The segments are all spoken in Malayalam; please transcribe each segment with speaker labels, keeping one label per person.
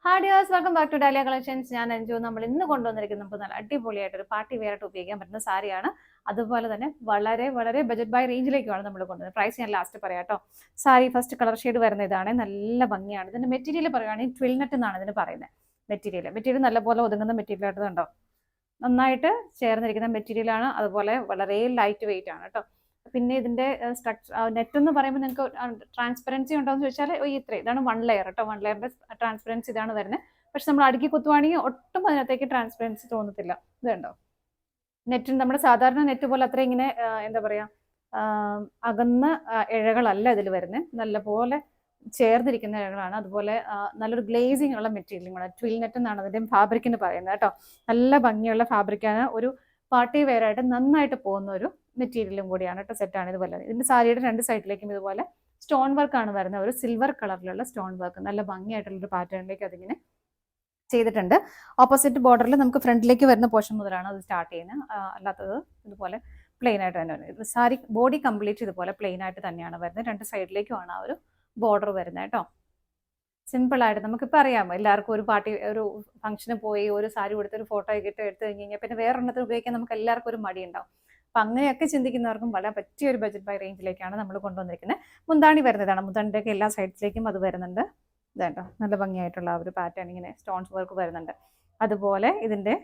Speaker 1: Hi dears, welcome back to Dahlia collections. ഞാൻ അഞ്ജു. നമ്മൾ ഇന്ന് കൊണ്ടുവന്നിരിക്കുന്നത് നമുക്ക് നല്ല അടിപൊളിയായിട്ട് ഒരു പാർട്ടി വെയർ ആയിട്ട് ഉപയോഗിക്കാൻ പറ്റുന്ന സാരിയാണ്. അതുപോലെ തന്നെ വളരെ വളരെ ബജറ്റ് ബൈ റേഞ്ചിലേക്കാണ് നമ്മൾ കൊണ്ടുവന്നത്. പ്രൈസ് ഞാൻ ലാസ്റ്റ് പറയാം കേട്ടോ. സാരി ഫസ്റ്റ് കളർ ഷെയ്ഡ് വരുന്ന ഇതാണ്. നല്ല ഭംഗിയാണ്. ഇതിന്റെ മെറ്റീരിയൽ പറയുകയാണെങ്കിൽ ട്വിൽനെറ്റ് എന്നാണ് ഇതിന് പറയുന്നത്. മെറ്റീരിയൽ നല്ലപോലെ ഒതുങ്ങുന്ന മെറ്റീരിയൽ ആയിട്ട് കണ്ടോ, നന്നായിട്ട് ചേർന്നിരിക്കുന്ന മെറ്റീരിയലാണ്. അതുപോലെ വളരെ ലൈറ്റ് വെയിറ്റ് ആണ് കേട്ടോ. പിന്നെ ഇതിന്റെ സ്ട്രക്ചർ നെറ്റ് എന്ന് പറയുമ്പോൾ നിങ്ങൾക്ക് ട്രാൻസ്പെറൻസി ഉണ്ടോ എന്ന് ചോദിച്ചാൽ ഇതാണ് 1 ലെയർ കേട്ടോ. 1 ലെയറിന്റെ ട്രാൻസ്പെറൻസി ഇതാണ് വരുന്നത്. പക്ഷെ നമ്മൾ അടുക്കി കുത്തുവാണെങ്കിൽ ഒട്ടും അതിനകത്തേക്ക് ട്രാൻസ്പെറൻസി തോന്നത്തില്ല. ഇത് കണ്ടോ, നെറ്റ് നമ്മുടെ സാധാരണ നെറ്റ് പോലെ അത്ര ഇങ്ങനെ എന്താ പറയാ അകന്ന ഇഴകളല്ല ഇതിൽ വരുന്നത്. നല്ലപോലെ ചേർന്നിരിക്കുന്ന ഇഴകളാണ്. അതുപോലെ നല്ലൊരു ഗ്ലേസിങ് ഉള്ള മെറ്റീരിയലും കൂടെ. ട്വിൽ നെറ്റ് എന്നാണ് അതിന്റെ ഫാബ്രിക്കിന് പറയുന്നത് കേട്ടോ. നല്ല ഭംഗിയുള്ള ഫാബ്രിക്കാണ്. ഒരു പാർട്ടി വെയർ ആയിട്ട് നന്നായിട്ട് പോകുന്ന ഒരു മെറ്റീരിയലും കൂടിയാണ് കേട്ടോ. സെറ്റാണ് ഇതുപോലെ. ഇതിന്റെ സാരിയുടെ 2 സൈഡിലേക്കും ഇതുപോലെ സ്റ്റോൺ വർക്ക് ആണ് വരുന്നത്. ഒരു സിൽവർ കളറിലുള്ള സ്റ്റോൺ വർക്ക്, നല്ല ഭംഗിയായിട്ടുള്ള ഒരു പാറ്റേണിലേക്ക് അതിങ്ങനെ ചെയ്തിട്ടുണ്ട്. ഓപ്പോസിറ്റ് ബോർഡറിൽ നമുക്ക് ഫ്രണ്ടിലേക്ക് വരുന്ന പോർഷൻ മുതലാണ് അത് സ്റ്റാർട്ട് ചെയ്യുന്നത്. അല്ലാത്തത് ഇതുപോലെ പ്ലെയിൻ ആയിട്ട് തന്നെ വരുന്നത്. സാരി ബോഡി കംപ്ലീറ്റ് ഇതുപോലെ പ്ലെയിൻ ആയിട്ട് തന്നെയാണ് വരുന്നത്. 2 സൈഡിലേക്കുമാണ് ആ ഒരു ബോർഡർ വരുന്നത് കേട്ടോ. സിമ്പിൾ ആയിട്ട് നമുക്കിപ്പോൾ അറിയാമോ, എല്ലാവർക്കും ഒരു പാർട്ടി ഒരു ഫംഗ്ഷന് പോയി ഒരു സാരി കൊടുത്ത് ഒരു ഫോട്ടോ എടുത്ത് കഴിഞ്ഞ് കഴിഞ്ഞാൽ പിന്നെ വേറെ എണ്ണത്തിൽ ഉപയോഗിക്കാൻ നമുക്ക് എല്ലാവർക്കും ഒരു മടി ഉണ്ടാവും. അപ്പം അങ്ങനെയൊക്കെ ചിന്തിക്കുന്നവർക്കും വളരെ പറ്റിയ ഒരു ബജറ്റ് ബൈ റേഞ്ചിലേക്കാണ് നമ്മൾ കൊണ്ടുവന്നിരിക്കുന്നത്. മുന്താണി വരുന്നതാണ്. മുന്താണിയുടെയൊക്കെ എല്ലാ സൈഡ്സിലേക്കും അത് വരുന്നുണ്ട്. ഇതാട്ടോ, നല്ല ഭംഗിയായിട്ടുള്ള ഒരു പാറ്റേൺ ഇങ്ങനെ സ്റ്റോൺസ് വർക്ക് വരുന്നുണ്ട്. അതുപോലെ ഇതിന്റെ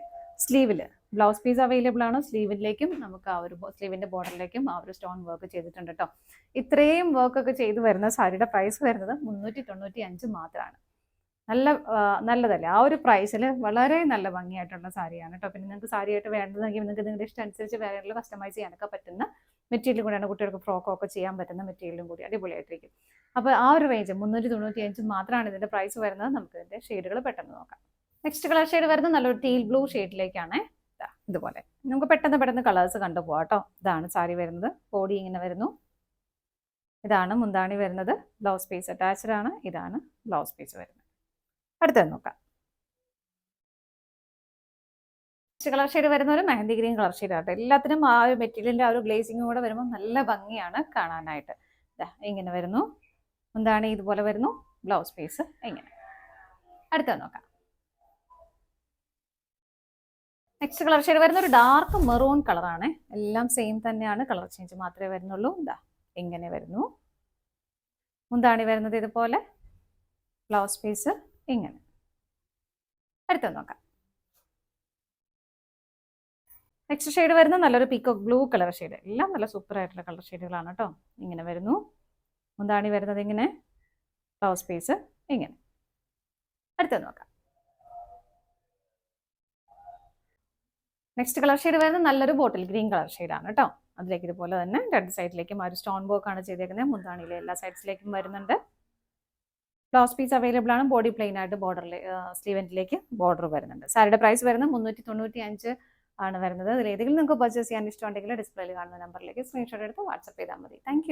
Speaker 1: സ്ലീവിൽ ബ്ലൗസ് പീസ് അവൈലബിൾ ആണ്. സ്ലീവിലേക്കും നമുക്ക് ആ ഒരു സ്ലീവിന്റെ ബോർഡറിലേക്കും ആ ഒരു സ്റ്റോൺ വർക്ക് ചെയ്തിട്ടുണ്ട് കേട്ടോ. ഇത്രയും വർക്കൊക്കെ ചെയ്തു വരുന്ന സാരിയുടെ പ്രൈസ് വരുന്നത് 395 മാത്രമാണ്. നല്ലതല്ലേ ആ ഒരു പ്രൈസിൽ? വളരെ നല്ല ഭംഗിയായിട്ടുള്ള സാരിയാണ് കേട്ടോ. പിന്നെ നിങ്ങൾക്ക് സാരിയായിട്ട് വേണ്ടതെങ്കിൽ നിങ്ങൾക്ക് നിങ്ങളുടെ ഇഷ്ടം അനുസരിച്ച് വേറെ കസ്റ്റമൈസ് ചെയ്യാനൊക്കെ പറ്റുന്ന മെറ്റീരിയൽ കൂടിയാണ്. കുട്ടികൾക്ക് ഫ്രോക്കൊക്കെ ചെയ്യാൻ പറ്റുന്ന മെറ്റീരിയലും കൂടി അടിപൊളിയായിട്ടിരിക്കും. അപ്പോൾ ആ ഒരു റേഞ്ച് 395 മാത്രമാണ് ഇതിന്റെ പ്രൈസ് വരുന്നത്. നമുക്ക് ഇതിന്റെ ഷെയ്ഡുകൾ പെട്ടെന്ന് നോക്കാം. നെക്സ്റ്റ് കളർ ഷെയ്ഡ് വരുന്നത് നല്ലൊരു ടീൽ ബ്ലൂ ഷെയ്ഡിലേക്കാണ്. ഇതുപോലെ നമുക്ക് പെട്ടെന്ന് കളേഴ്സ് കണ്ടുപോകാം കേട്ടോ. ഇതാണ് സാരി വരുന്നത്. ബോഡി ഇങ്ങനെ വരുന്നു. ഇതാണ് മുന്താണി വരുന്നത്. ബ്ലൗസ് പീസ് അറ്റാച്ച്ഡ് ആണ്. ഇതാണ് ബ്ലൗസ് പീസ് വരുന്നത്. അടുത്തത് നോക്കാം. നെക്സ്റ്റ് കളർ ഷെയ്ഡ് വരുന്ന ഒരു മെഹന്തി ഗ്രീൻ കളർ ഷെയ്ഡ് ആട്ടോ. എല്ലാത്തിനും ആ ഒരു മെറ്റീരിയലിന്റെ ആ ഒരു ഗ്ലേസിംഗ് കൂടെ വരുമ്പോൾ നല്ല ഭംഗിയാണ് കാണാനായിട്ട്. ഇങ്ങനെ വരുന്നു. മുന്താണി ഇതുപോലെ വരുന്നു. ബ്ലൗസ് പീസ് ഇങ്ങനെ. അടുത്തത് നോക്കാം. നെക്സ്റ്റ് കളർ ഷെയ്ഡ് വരുന്ന ഒരു ഡാർക്ക് മെറൂൺ കളറാണ്. എല്ലാം സെയിം തന്നെയാണ്, കളർ ചേഞ്ച് മാത്രമേ വരുന്നുള്ളൂ. ഇങ്ങനെ വരുന്നു. മുന്താണി വരുന്നത് ഇതുപോലെ. ബ്ലൗസ് പീസ് ഇങ്ങനെ. അടുത്തത് നോക്കാം. നെക്സ്റ്റ് ഷെയ്ഡ് വരുന്നത് നല്ലൊരു പീക്കോക്ക് ബ്ലൂ കളർ ഷെയ്ഡ്. എല്ലാം നല്ല സൂപ്പർ ആയിട്ടുള്ള കളർ ഷെയ്ഡുകളാണ് കേട്ടോ. ഇങ്ങനെ വരുന്നു. മുന്താണി വരുന്നത് ഇങ്ങനെ. ബ്ലൗസ് പീസ് ഇങ്ങനെ. അടുത്തത് നോക്കാം. നെക്സ്റ്റ് കളർ ഷെയ്ഡ് വരുന്നത് നല്ലൊരു ബോട്ടിൽ ഗ്രീൻ കളർ ഷെയ്ഡാണ് കേട്ടോ. അതിലേക്ക് ഇതുപോലെ തന്നെ 2 സൈഡിലേക്കും ആ ഒരു സ്റ്റോൺ വർക്ക് ആണ് ചെയ്തേക്കുന്നത്. മുന്താണിയിലെ എല്ലാ സൈഡ്സിലേക്കും വരുന്നുണ്ട്. ബ്ലൗസ് പീസ് അവൈലബിൾ ആണ്. ബോഡി പ്ലെയിൻ ആയിട്ട് ബോർഡറിൽ സ്ലീവെന്റിലേക്ക് ബോർഡർ വരുന്നുണ്ട്. സാരിയുടെ പ്രൈസ് വരുന്നത് 395 ആണ് വരുന്നത്. അതിൽ ഏതെങ്കിലും നിങ്ങൾക്ക് പർച്ചേസ് ചെയ്യാൻ ഇഷ്ടമുണ്ടെങ്കിൽ ഡിസ്പ്ലേയിൽ കാണുന്ന നമ്പറിലേക്ക് സ്ക്രീൻഷോട്ട് എടുത്ത് വാട്സപ്പ് ചെയ്താൽ മതി. താങ്ക്